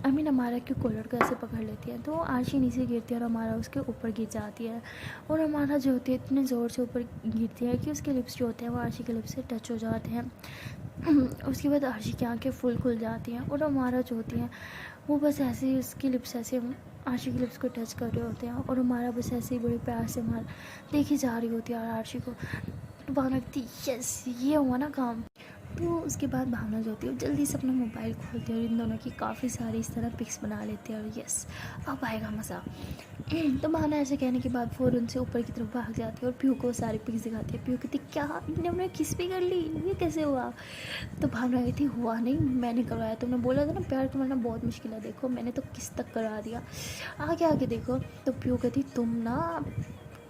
हमारा के कॉलर को ऐसे पकड़ लेती है। तो आरशी नीचे गिरती है और हमारा उसके ऊपर गिर जाती है और हमारा जो होती है इतने ज़ोर से ऊपर गिरती है कि उसके लिप्स जो होते हैं वो आरशी के लिप्स से टच हो जाते हैं। उसके बाद आरशी की आँखें फुल खुल जाती हैं और हमारा जो होती है वो बस ऐसे ही उसकी लिप्स ऐसे आरशी के लिप्स को टच कर रहे होते हैं और हमारा बस ऐसे ही बड़े प्यार से हमारा देखी जा रही होती है आरशी को। भावना कहती यस ये हुआ ना काम। तो उसके बाद भावना जो होती है जल्दी से अपना मोबाइल खोलती है और इन दोनों की काफ़ी सारी इस तरह पिक्स बना लेती है और यस अब आएगा मज़ा। तो भावना ऐसे कहने के बाद फ़ौरन से ऊपर की तरफ भाग जाती है और प्यू को सारी पिक्स दिखाती है। प्यू कहती क्या इन्होंने किस भी कर ली, ये कैसे हुआ? तो भावना कहती हुआ नहीं मैंने करवाया, तुमने बोला था ना प्यार करवाना बहुत मुश्किल है, देखो मैंने तो किस तक करा दिया, आगे आगे देखो। तो प्यू कहती तुम ना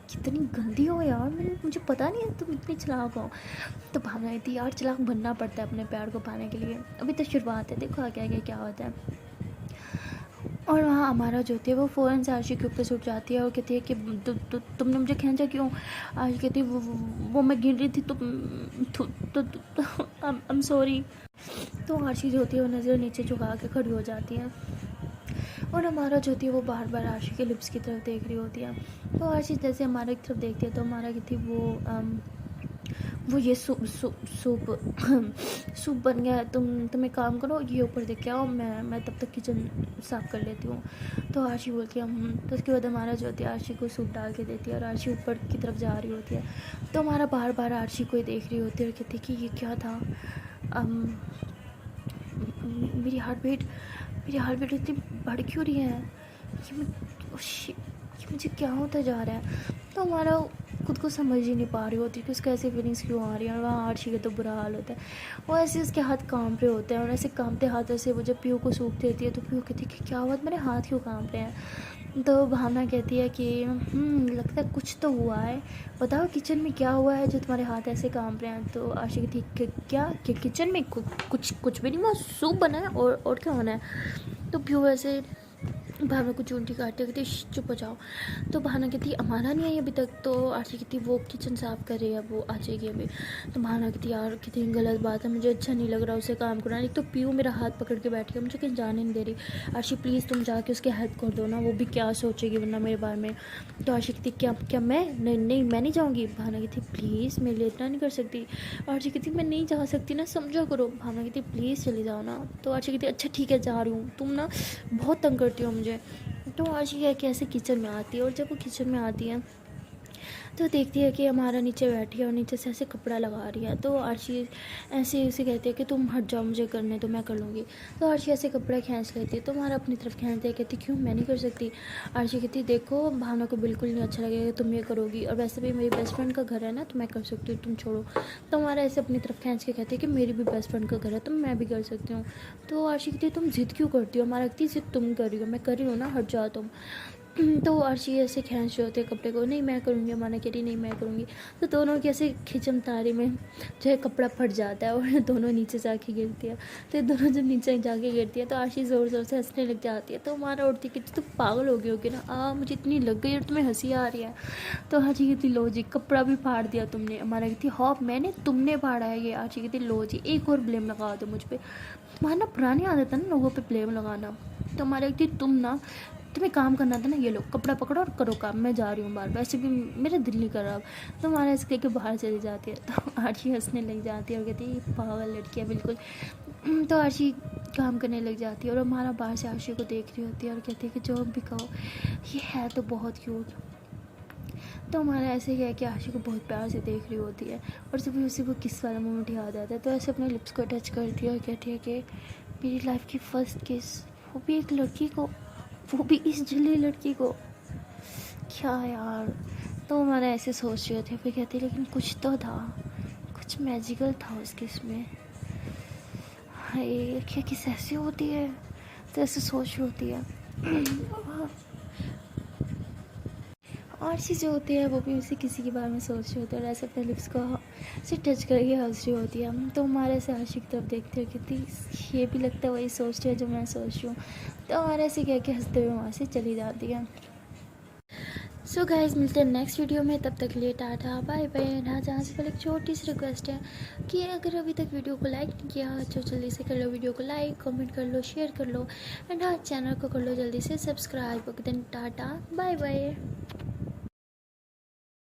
कितनी गंदी हो यार, मुझे पता नहीं है तुम इतनी चालाक हो। तो भावना कहती यार चालाक बनना पड़ता है अपने प्यार को पाने के लिए, अभी तो शुरुआत है, देखो आगे आगे क्या होता है। और वहाँ हमारा जो होती है वो फ़ौरन से आरशी के ऊपर से उठ जाती है और कहती है कि तुमने मुझे खींचा क्यों? आरशी कहती है वो मैं गिर रही थी तो आई एम सॉरी। तो आरशी जो होती है वो नज़र नीचे झुका के खड़ी हो जाती है और हमारा जो होती है वो बार बार आरशी के लिप्स की तरफ देख रही होती है। तो आरशी जैसे हमारे की तरफ देखती है तो हमारा कहती वो ये सूप सूप बन गया है, तुम एक काम करो ये ऊपर देख के आओ, मैं तब तक किचन साफ़ कर लेती हूँ। तो आरशी बोलती है तो उसके बाद हमारा जो होती है आरशी को सूप डाल के देती है और आरशी ऊपर की तरफ जा रही होती है। तो हमारा बार बार आरशी को ही देख रही होती है और कहती है कि ये क्या था। मेरी हार्ट बीट इतनी बढ़ क्यों रही है, ये मुझे क्या होता जा रहा है। तो हमारा खुद को समझ ही नहीं पा रही होती कि उसको ऐसी फीलिंग्स क्यों आ रही है। और वहाँ आरशी का तो बुरा हाल होता है, वो ऐसे उसके हाथ कांप रहे होते हैं और ऐसे कांपते हाथों से वो जब प्यू को सूख देती है तो प्यू कहती है कि क्या हुआ मेरे हाथ क्यों कांप रहे हैं। तो भावना कहती है कि लगता है कुछ तो हुआ है, बताओ किचन में क्या हुआ है जो तुम्हारे हाथ ऐसे कांप रहे हैं। तो आरशी कहती है क्या किचन में कुछ भी नहीं हुआ, सूप बना है और क्या होना है। तो प्यू ऐसे भावना को चूंटी काटते कहती चुप हो जाओ। तो भावना कहती हमारा नहीं आई अभी तक। तो आरती कहती वो किचन साफ़ कर रही है, वो आ जाएगी अभी। तो भावना कहती यार कितनी गलत बात है, मुझे अच्छा नहीं लग रहा उसे काम कराना। एक तो पीयू मेरा हाथ पकड़ के बैठी है, मुझे कहीं जाने नहीं दे रही। आरशी प्लीज़ तुम जाके उसकी हेल्प कर दो ना, वो भी क्या सोचेगी वरना मेरे बारे में। तो आरशी कहती क्या मैं नहीं मैं नहीं जाऊँगी। भावना कहती प्लीज़ मेरे लिए इतना नहीं कर सकती। आरशी कहती मैं नहीं जा सकती ना, समझा करो। भावना कहती प्लीज़ चली जाओ ना। तो आरशी कहती अच्छा ठीक है जा रही हूँ, तुम ना बहुत तंग करती हो मुझे। तो आरशी है कि ऐसे किचन में आती है और जब वो किचन में आती है तो देखती है कि हमारा नीचे बैठी है और नीचे से ऐसे कपड़ा लगा रही है। तो आरशी ऐसे उसे कहती है कि तुम हट जाओ, मुझे करने तो मैं कर लूँगी। तो आरशी ऐसे कपड़ा खींच लेती है, तो हमारा अपनी तरफ खींचती है, कहती क्यों मैं नहीं कर सकती। आरशी कहती देखो भावना को बिल्कुल नहीं अच्छा लगेगा तुम ये करोगी, और वैसे भी मेरी बेस्ट फ्रेंड का घर है ना, तो मैं कर सकती हूँ, तुम छोड़ो। तो हमारा ऐसे अपनी तरफ खींच के कहती है कि मेरी भी बेस्ट फ्रेंड का घर है तो मैं भी कर सकती हूँ। तो आरशी कहती है तुम जिद क्यों करती हो, हमारा कहती जिद तुम कर रही हो, मैं कर रही हूँ ना, हट जाओ तुम। तो अर्शी ऐसे खींच रहे होते कपड़े को, नहीं मैं करूँगी, माना कह रही नहीं मैं करूँगी। तो दोनों की ऐसे खिंचम तारी में जो है कपड़ा फट जाता है और दोनों नीचे जाके गिरती है। तो दोनों जब नीचे जाके गिरती है तो अर्शी ज़ोर ज़ोर से हंसने लग जाती है। तो हमारा उड़ती कि तुम पागल हो गई होगी ना, मुझे इतनी लग गई और तुम्हें हंसी आ रही है। तो अर्शी कहती लो जी कपड़ा भी फाड़ दिया तुमने। हमारा कहती हाँ मैंने, तुमने फाड़ा है ये। अर्शी कहती लो जी एक और ब्लेम लगा दो मुझ पर। तुम्हारा ना पुरानी आदत है ना लोगों पर ब्लेम लगाना। तो हमारा कहती तुम्हें काम करना था ना, ये लो कपड़ा पकड़ो और करो काम, मैं जा रही हूँ बाहर, वैसे भी मेरा दिल नहीं कर रहा अब। तो हमारा ऐसे कह के बाहर चली जाती है। तो आरशी हंसने लग जाती है और कहती है ये पागल लड़की है बिल्कुल। तो आरशी काम करने लग जाती है और हमारा बाहर से आरशी को देख रही होती है और कहती है कि जो भी कहो ये है तो बहुत क्यूट। तो हमारा ऐसे ही है कि आरशी को बहुत प्यार से देख रही होती है और जब भी उसी को किस वाला मोमेंट याद आता है तो ऐसे अपने लिप्स को टच करती है और कहती है कि मेरी लाइफ की फ़र्स्ट किस, वो भी एक लड़की को, वो भी इस जली लड़की को, क्या यार। तो हमारा ऐसे सोच रहे थे, फिर कहते लेकिन कुछ तो था, कुछ मैजिकल था उस किस में। हाय क्या किस ऐसी होती है, तो ऐसे सोच रही होती है। और चीज़ जो होती है वो भी उसे किसी के बारे में सोच रही होती है और ऐसे अपने लिप्स को से टच करके हंस रही होती है। तो हमारे ऐसे आशिक की तरफ देखते हो कितनी ये भी लगता है वही सोच रही है जो मैं सोच रही हूँ। तो हमारे ऐसे कह के हंसते हुए वहाँ से चली जाती है। सो गाइस मिलते हैं नेक्स्ट वीडियो में, तब तक के लिए टाटा बाय बाय। ना जहाँ से पहले एक छोटी सी रिक्वेस्ट है कि अगर अभी तक वीडियो को लाइक नहीं किया तो जल्दी से कर लो, वीडियो को लाइक कमेंट कर लो, शेयर कर लो एंड हाँ चैनल को कर लो जल्दी से subscribe. Okay then tata bye bye.